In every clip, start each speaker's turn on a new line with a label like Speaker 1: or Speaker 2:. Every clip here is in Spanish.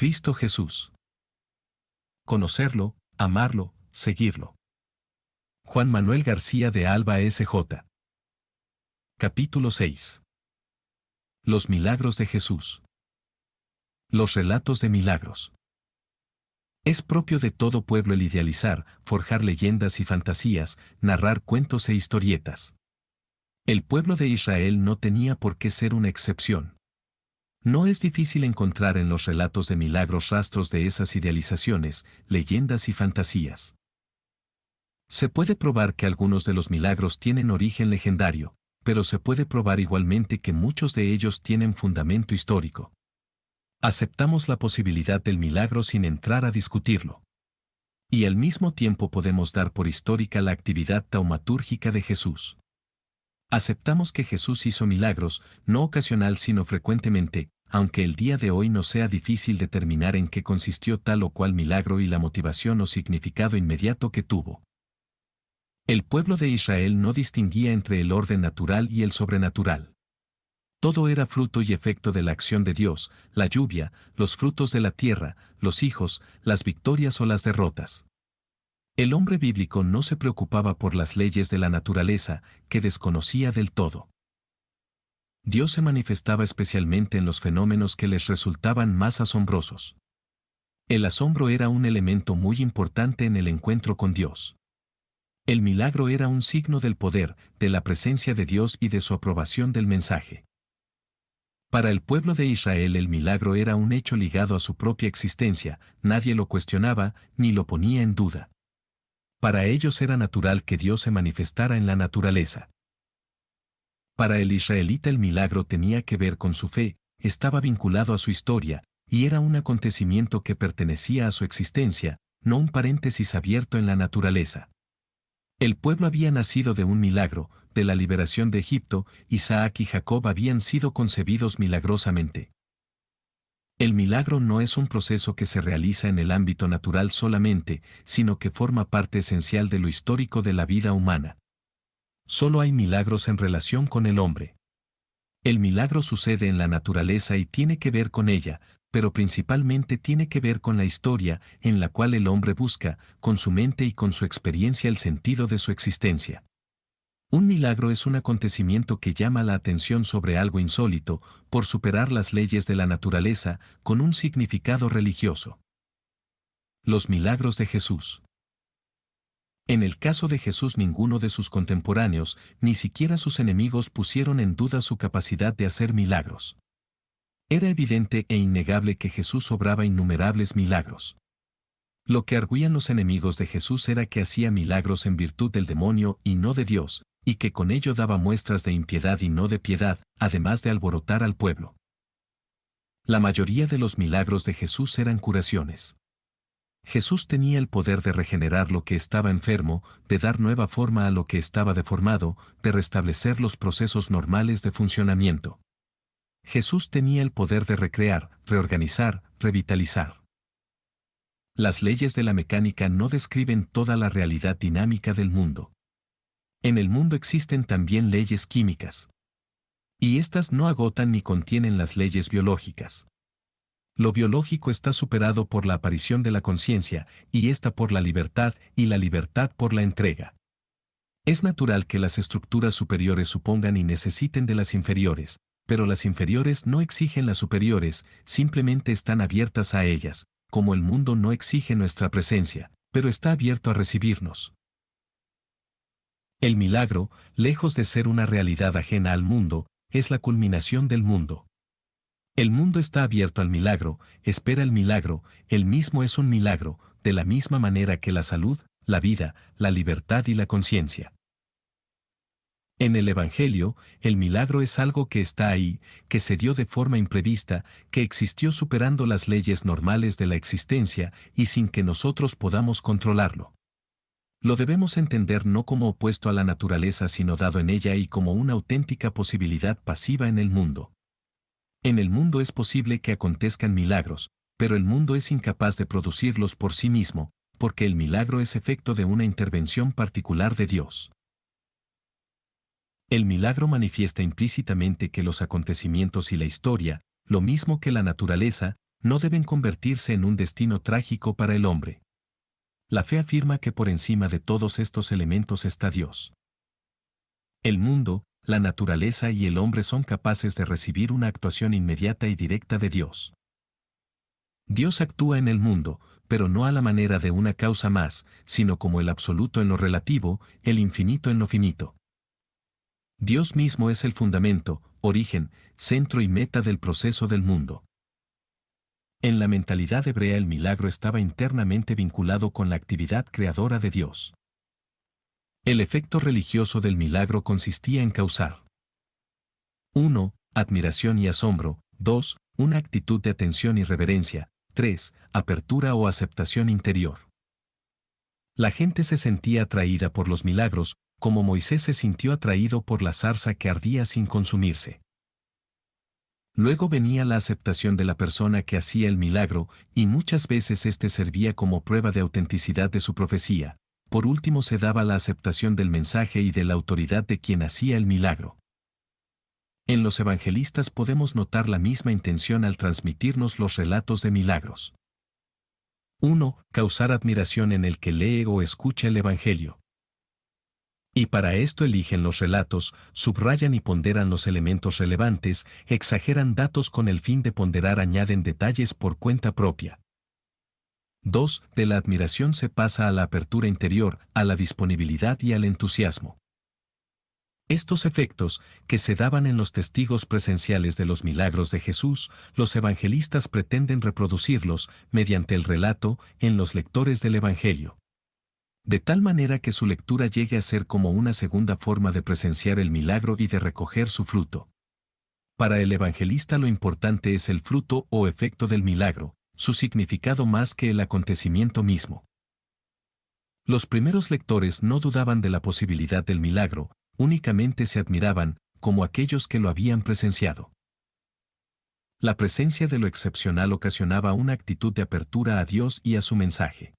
Speaker 1: Cristo Jesús. Conocerlo, amarlo, seguirlo. Juan Manuel García de Alba S.J. Capítulo 6. Los milagros de Jesús. Los relatos de milagros. Es propio de todo pueblo el idealizar, forjar leyendas y fantasías, narrar cuentos e historietas. El pueblo de Israel no tenía por qué ser una excepción. No es difícil encontrar en los relatos de milagros rastros de esas idealizaciones, leyendas y fantasías. Se puede probar que algunos de los milagros tienen origen legendario, pero se puede probar igualmente que muchos de ellos tienen fundamento histórico. Aceptamos la posibilidad del milagro sin entrar a discutirlo. Y al mismo tiempo podemos dar por histórica la actividad taumatúrgica de Jesús. Aceptamos que Jesús hizo milagros, no ocasional sino frecuentemente, aunque el día de hoy nos sea difícil determinar en qué consistió tal o cual milagro y la motivación o significado inmediato que tuvo. El pueblo de Israel no distinguía entre el orden natural y el sobrenatural. Todo era fruto y efecto de la acción de Dios, la lluvia, los frutos de la tierra, los hijos, las victorias o las derrotas. El hombre bíblico no se preocupaba por las leyes de la naturaleza, que desconocía del todo. Dios se manifestaba especialmente en los fenómenos que les resultaban más asombrosos. El asombro era un elemento muy importante en el encuentro con Dios. El milagro era un signo del poder, de la presencia de Dios y de su aprobación del mensaje. Para el pueblo de Israel el milagro era un hecho ligado a su propia existencia, nadie lo cuestionaba, ni lo ponía en duda. Para ellos era natural que Dios se manifestara en la naturaleza. Para el israelita el milagro tenía que ver con su fe, estaba vinculado a su historia, y era un acontecimiento que pertenecía a su existencia, no un paréntesis abierto en la naturaleza. El pueblo había nacido de un milagro, de la liberación de Egipto, Isaac y Jacob habían sido concebidos milagrosamente. El milagro no es un proceso que se realiza en el ámbito natural solamente, sino que forma parte esencial de lo histórico de la vida humana. Solo hay milagros en relación con el hombre. El milagro sucede en la naturaleza y tiene que ver con ella, pero principalmente tiene que ver con la historia en la cual el hombre busca, con su mente y con su experiencia el sentido de su existencia. Un milagro es un acontecimiento que llama la atención sobre algo insólito, por superar las leyes de la naturaleza, con un significado religioso. Los milagros de Jesús. En el caso de Jesús ninguno de sus contemporáneos, ni siquiera sus enemigos pusieron en duda su capacidad de hacer milagros. Era evidente e innegable que Jesús obraba innumerables milagros. Lo que arguían los enemigos de Jesús era que hacía milagros en virtud del demonio y no de Dios, y que con ello daba muestras de impiedad y no de piedad, además de alborotar al pueblo. La mayoría de los milagros de Jesús eran curaciones. Jesús tenía el poder de regenerar lo que estaba enfermo, de dar nueva forma a lo que estaba deformado, de restablecer los procesos normales de funcionamiento. Jesús tenía el poder de recrear, reorganizar, revitalizar. Las leyes de la mecánica no describen toda la realidad dinámica del mundo. En el mundo existen también leyes químicas. Y estas no agotan ni contienen las leyes biológicas. Lo biológico está superado por la aparición de la conciencia, y esta por la libertad, y la libertad por la entrega. Es natural que las estructuras superiores supongan y necesiten de las inferiores, pero las inferiores no exigen las superiores, simplemente están abiertas a ellas, como el mundo no exige nuestra presencia, pero está abierto a recibirnos. El milagro, lejos de ser una realidad ajena al mundo, es la culminación del mundo. El mundo está abierto al milagro, espera el milagro, él mismo es un milagro, de la misma manera que la salud, la vida, la libertad y la conciencia. En el Evangelio, el milagro es algo que está ahí, que se dio de forma imprevista, que existió superando las leyes normales de la existencia y sin que nosotros podamos controlarlo. Lo debemos entender no como opuesto a la naturaleza sino dado en ella y como una auténtica posibilidad pasiva en el mundo. En el mundo es posible que acontezcan milagros, pero el mundo es incapaz de producirlos por sí mismo, porque el milagro es efecto de una intervención particular de Dios. El milagro manifiesta implícitamente que los acontecimientos y la historia, lo mismo que la naturaleza, no deben convertirse en un destino trágico para el hombre. La fe afirma que por encima de todos estos elementos está Dios. El mundo, la naturaleza y el hombre son capaces de recibir una actuación inmediata y directa de Dios. Dios actúa en el mundo, pero no a la manera de una causa más, sino como el absoluto en lo relativo, el infinito en lo finito. Dios mismo es el fundamento, origen, centro y meta del proceso del mundo. En la mentalidad hebrea el milagro estaba internamente vinculado con la actividad creadora de Dios. El efecto religioso del milagro consistía en causar 1. Admiración y asombro, 2. Una actitud de atención y reverencia, 3. Apertura o aceptación interior. La gente se sentía atraída por los milagros, como Moisés se sintió atraído por la zarza que ardía sin consumirse. Luego venía la aceptación de la persona que hacía el milagro, y muchas veces éste servía como prueba de autenticidad de su profecía. Por último se daba la aceptación del mensaje y de la autoridad de quien hacía el milagro. En los evangelistas podemos notar la misma intención al transmitirnos los relatos de milagros. 1. Causar admiración en el que lee o escucha el Evangelio. Y para esto eligen los relatos, subrayan y ponderan los elementos relevantes, exageran datos con el fin de ponderar, añaden detalles por cuenta propia. 2. De la admiración se pasa a la apertura interior, a la disponibilidad y al entusiasmo. Estos efectos, que se daban en los testigos presenciales de los milagros de Jesús, los evangelistas pretenden reproducirlos, mediante el relato, en los lectores del Evangelio. De tal manera que su lectura llegue a ser como una segunda forma de presenciar el milagro y de recoger su fruto. Para el evangelista lo importante es el fruto o efecto del milagro, su significado más que el acontecimiento mismo. Los primeros lectores no dudaban de la posibilidad del milagro, únicamente se admiraban, como aquellos que lo habían presenciado. La presencia de lo excepcional ocasionaba una actitud de apertura a Dios y a su mensaje.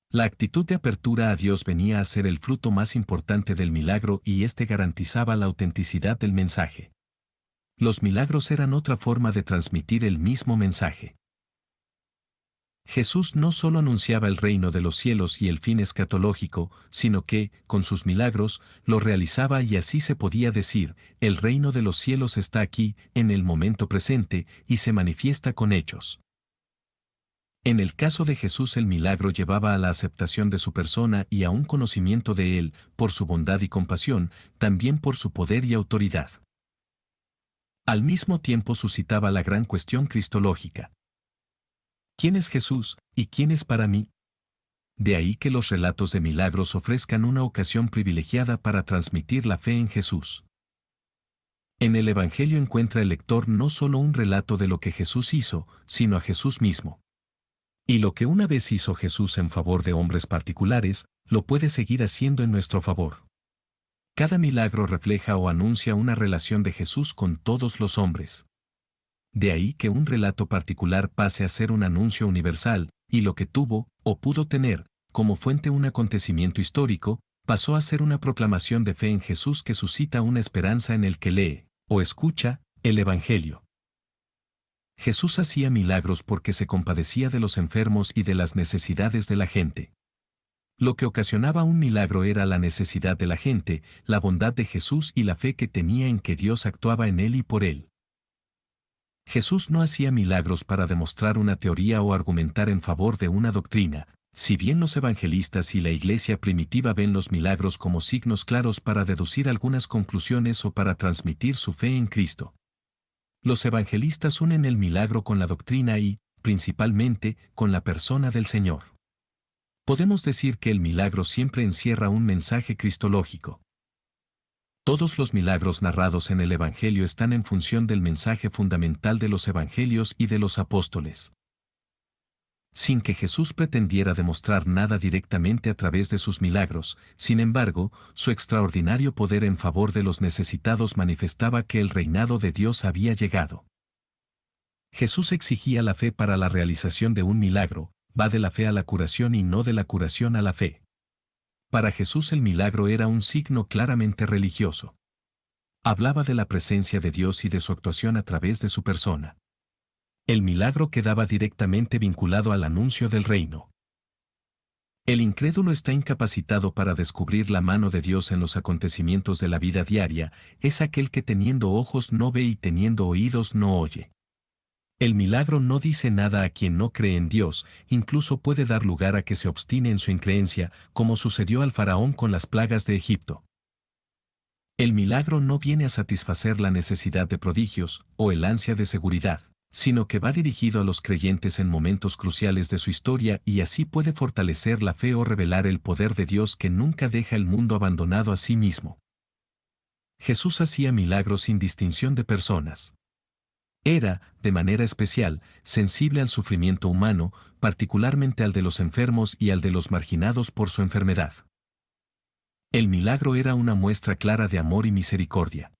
Speaker 1: La actitud de apertura a Dios venía a ser el fruto más importante del milagro y éste garantizaba la autenticidad del mensaje. Los milagros eran otra forma de transmitir el mismo mensaje. Jesús no solo anunciaba el reino de los cielos y el fin escatológico, sino que, con sus milagros, lo realizaba y así se podía decir, el reino de los cielos está aquí, en el momento presente, y se manifiesta con hechos. En el caso de Jesús el milagro llevaba a la aceptación de su persona y a un conocimiento de él, por su bondad y compasión, también por su poder y autoridad. Al mismo tiempo suscitaba la gran cuestión cristológica. ¿Quién es Jesús, y quién es para mí? De ahí que los relatos de milagros ofrezcan una ocasión privilegiada para transmitir la fe en Jesús. En el Evangelio encuentra el lector no solo un relato de lo que Jesús hizo, sino a Jesús mismo. Y lo que una vez hizo Jesús en favor de hombres particulares, lo puede seguir haciendo en nuestro favor. Cada milagro refleja o anuncia una relación de Jesús con todos los hombres. De ahí que un relato particular pase a ser un anuncio universal, y lo que tuvo, o pudo tener, como fuente un acontecimiento histórico, pasó a ser una proclamación de fe en Jesús que suscita una esperanza en el que lee, o escucha, el Evangelio. Jesús hacía milagros porque se compadecía de los enfermos y de las necesidades de la gente. Lo que ocasionaba un milagro era la necesidad de la gente, la bondad de Jesús y la fe que tenía en que Dios actuaba en él y por él. Jesús no hacía milagros para demostrar una teoría o argumentar en favor de una doctrina, si bien los evangelistas y la iglesia primitiva ven los milagros como signos claros para deducir algunas conclusiones o para transmitir su fe en Cristo. Los evangelistas unen el milagro con la doctrina y, principalmente, con la persona del Señor. Podemos decir que el milagro siempre encierra un mensaje cristológico. Todos los milagros narrados en el Evangelio están en función del mensaje fundamental de los Evangelios y de los apóstoles. Sin que Jesús pretendiera demostrar nada directamente a través de sus milagros, sin embargo, su extraordinario poder en favor de los necesitados manifestaba que el reinado de Dios había llegado. Jesús exigía la fe para la realización de un milagro, va de la fe a la curación y no de la curación a la fe. Para Jesús el milagro era un signo claramente religioso. Hablaba de la presencia de Dios y de su actuación a través de su persona. El milagro quedaba directamente vinculado al anuncio del reino. El incrédulo está incapacitado para descubrir la mano de Dios en los acontecimientos de la vida diaria, es aquel que teniendo ojos no ve y teniendo oídos no oye. El milagro no dice nada a quien no cree en Dios, incluso puede dar lugar a que se obstine en su increencia, como sucedió al faraón con las plagas de Egipto. El milagro no viene a satisfacer la necesidad de prodigios, o el ansia de seguridad, sino que va dirigido a los creyentes en momentos cruciales de su historia y así puede fortalecer la fe o revelar el poder de Dios que nunca deja el mundo abandonado a sí mismo. Jesús hacía milagros sin distinción de personas. Era, de manera especial, sensible al sufrimiento humano, particularmente al de los enfermos y al de los marginados por su enfermedad. El milagro era una muestra clara de amor y misericordia.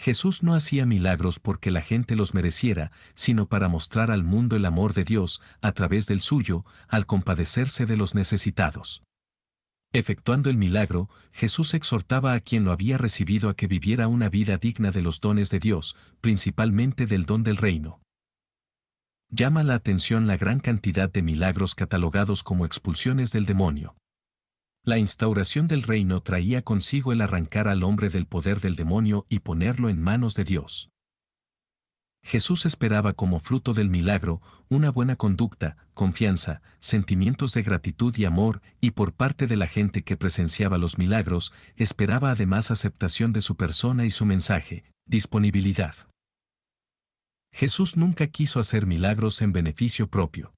Speaker 1: Jesús no hacía milagros porque la gente los mereciera, sino para mostrar al mundo el amor de Dios, a través del suyo, al compadecerse de los necesitados. Efectuando el milagro, Jesús exhortaba a quien lo había recibido a que viviera una vida digna de los dones de Dios, principalmente del don del reino. Llama la atención la gran cantidad de milagros catalogados como expulsiones del demonio. La instauración del reino traía consigo el arrancar al hombre del poder del demonio y ponerlo en manos de Dios. Jesús esperaba como fruto del milagro una buena conducta, confianza, sentimientos de gratitud y amor, y por parte de la gente que presenciaba los milagros, esperaba además aceptación de su persona y su mensaje, disponibilidad. Jesús nunca quiso hacer milagros en beneficio propio.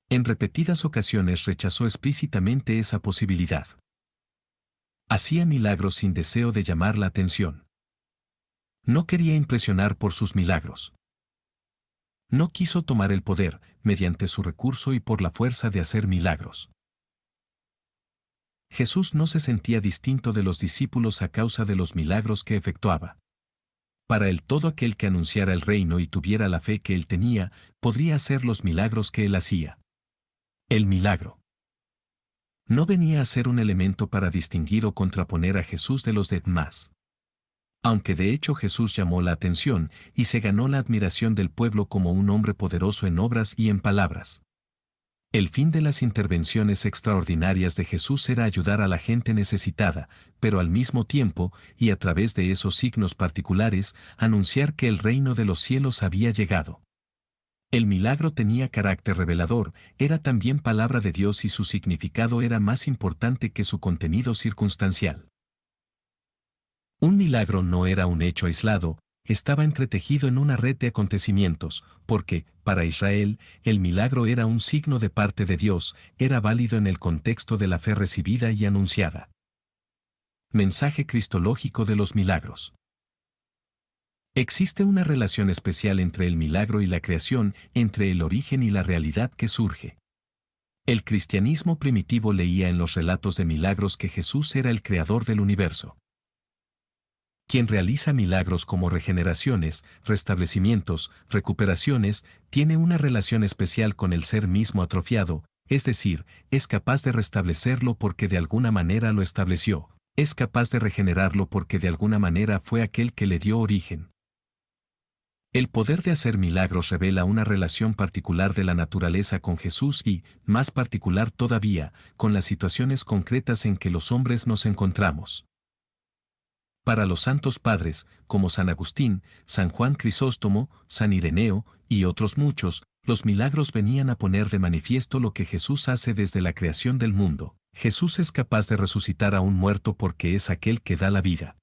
Speaker 1: En repetidas ocasiones rechazó explícitamente esa posibilidad. Hacía milagros sin deseo de llamar la atención. No quería impresionar por sus milagros. No quiso tomar el poder, mediante su recurso y por la fuerza de hacer milagros. Jesús no se sentía distinto de los discípulos a causa de los milagros que efectuaba. Para él todo aquel que anunciara el reino y tuviera la fe que él tenía, podría hacer los milagros que él hacía. El milagro no venía a ser un elemento para distinguir o contraponer a Jesús de los demás. Aunque de hecho Jesús llamó la atención y se ganó la admiración del pueblo como un hombre poderoso en obras y en palabras. El fin de las intervenciones extraordinarias de Jesús era ayudar a la gente necesitada, pero al mismo tiempo, y a través de esos signos particulares, anunciar que el reino de los cielos había llegado. El milagro tenía carácter revelador, era también palabra de Dios y su significado era más importante que su contenido circunstancial. Un milagro no era un hecho aislado, estaba entretejido en una red de acontecimientos, porque, para Israel, el milagro era un signo de parte de Dios, era válido en el contexto de la fe recibida y anunciada. Mensaje cristológico de los milagros. Existe una relación especial entre el milagro y la creación, entre el origen y la realidad que surge. El cristianismo primitivo leía en los relatos de milagros que Jesús era el creador del universo. Quien realiza milagros como regeneraciones, restablecimientos, recuperaciones, tiene una relación especial con el ser mismo atrofiado, es decir, es capaz de restablecerlo porque de alguna manera lo estableció, es capaz de regenerarlo porque de alguna manera fue aquel que le dio origen. El poder de hacer milagros revela una relación particular de la naturaleza con Jesús y, más particular todavía, con las situaciones concretas en que los hombres nos encontramos. Para los santos padres, como San Agustín, San Juan Crisóstomo, San Ireneo, y otros muchos, los milagros venían a poner de manifiesto lo que Jesús hace desde la creación del mundo. Jesús es capaz de resucitar a un muerto porque es aquel que da la vida.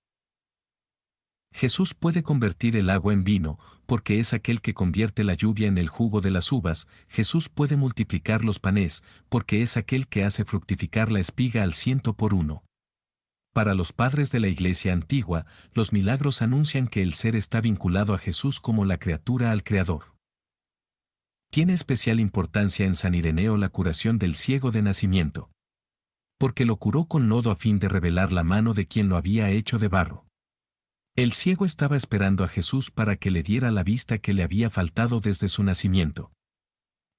Speaker 1: Jesús puede convertir el agua en vino, porque es aquel que convierte la lluvia en el jugo de las uvas. Jesús puede multiplicar los panes, porque es aquel que hace fructificar la espiga al 100 por 1. Para los padres de la Iglesia antigua, los milagros anuncian que el ser está vinculado a Jesús como la criatura al Creador. Tiene especial importancia en San Ireneo la curación del ciego de nacimiento. Porque lo curó con lodo a fin de revelar la mano de quien lo había hecho de barro. El ciego estaba esperando a Jesús para que le diera la vista que le había faltado desde su nacimiento.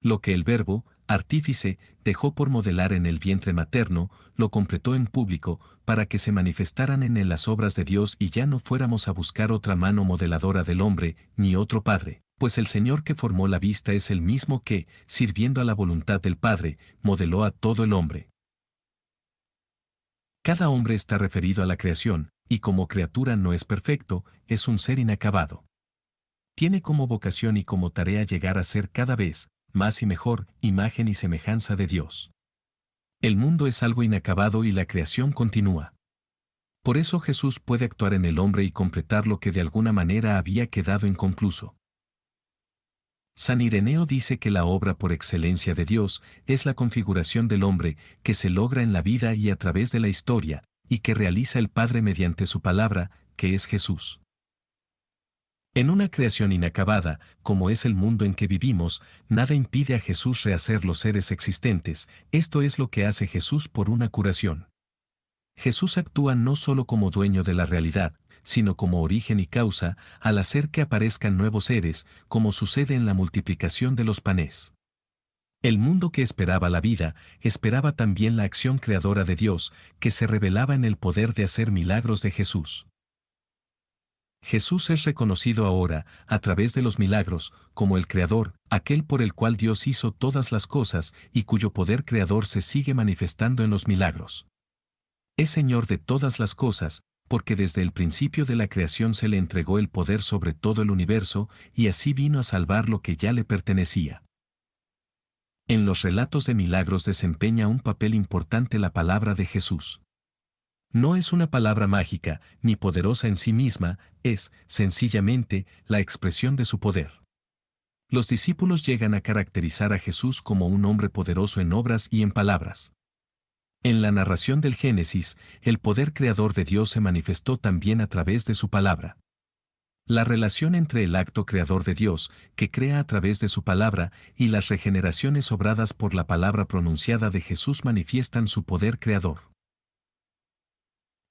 Speaker 1: Lo que el Verbo, artífice, dejó por modelar en el vientre materno, lo completó en público, para que se manifestaran en él las obras de Dios y ya no fuéramos a buscar otra mano modeladora del hombre, ni otro padre, Pues el Señor que formó la vista es el mismo que, sirviendo a la voluntad del Padre, modeló a todo el hombre. Cada hombre está referido a la creación, y como criatura no es perfecto, es un ser inacabado. Tiene como vocación y como tarea llegar a ser cada vez, más y mejor, imagen y semejanza de Dios. El mundo es algo inacabado y la creación continúa. Por eso Jesús puede actuar en el hombre y completar lo que de alguna manera había quedado inconcluso. San Ireneo dice que la obra por excelencia de Dios es la configuración del hombre que se logra en la vida y a través de la historia, y que realiza el Padre mediante su palabra, que es Jesús. En una creación inacabada, como es el mundo en que vivimos, nada impide a Jesús rehacer los seres existentes, esto es lo que hace Jesús por una curación. Jesús actúa no solo como dueño de la realidad, sino como origen y causa, al hacer que aparezcan nuevos seres, como sucede en la multiplicación de los panes. El mundo que esperaba la vida, esperaba también la acción creadora de Dios, que se revelaba en el poder de hacer milagros de Jesús. Jesús es reconocido ahora, a través de los milagros, como el Creador, aquel por el cual Dios hizo todas las cosas y cuyo poder creador se sigue manifestando en los milagros. Es Señor de todas las cosas, porque desde el principio de la creación se le entregó el poder sobre todo el universo, y así vino a salvar lo que ya le pertenecía. En los relatos de milagros desempeña un papel importante la palabra de Jesús. No es una palabra mágica, ni poderosa en sí misma, es, sencillamente, la expresión de su poder. Los discípulos llegan a caracterizar a Jesús como un hombre poderoso en obras y en palabras. En la narración del Génesis, el poder creador de Dios se manifestó también a través de su palabra. La relación entre el acto creador de Dios, que crea a través de su palabra, y las regeneraciones obradas por la palabra pronunciada de Jesús manifiestan su poder creador.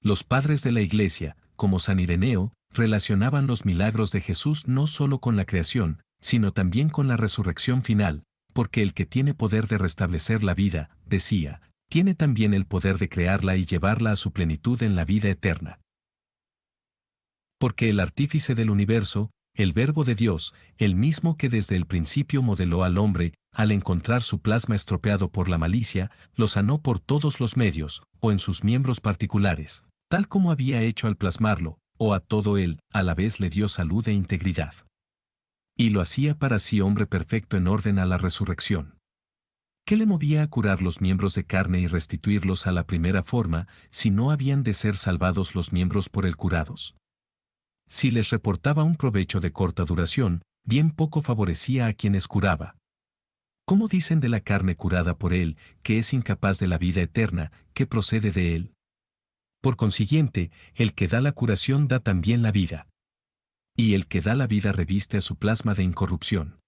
Speaker 1: Los padres de la Iglesia, como San Ireneo, relacionaban los milagros de Jesús no solo con la creación, sino también con la resurrección final, porque el que tiene poder de restablecer la vida, decía, tiene también el poder de crearla y llevarla a su plenitud en la vida eterna. Porque el artífice del universo, el Verbo de Dios, el mismo que desde el principio modeló al hombre, al encontrar su plasma estropeado por la malicia, lo sanó por todos los medios, o en sus miembros particulares, tal como había hecho al plasmarlo, o a todo él, a la vez le dio salud e integridad. Y lo hacía para sí hombre perfecto en orden a la resurrección. ¿Qué le movía a curar los miembros de carne y restituirlos a la primera forma, si no habían de ser salvados los miembros por él curados? Si les reportaba un provecho de corta duración, bien poco favorecía a quienes curaba. ¿Cómo dicen de la carne curada por él, que es incapaz de la vida eterna, que procede de él? Por consiguiente, el que da la curación da también la vida. Y el que da la vida reviste a su plasma de incorrupción.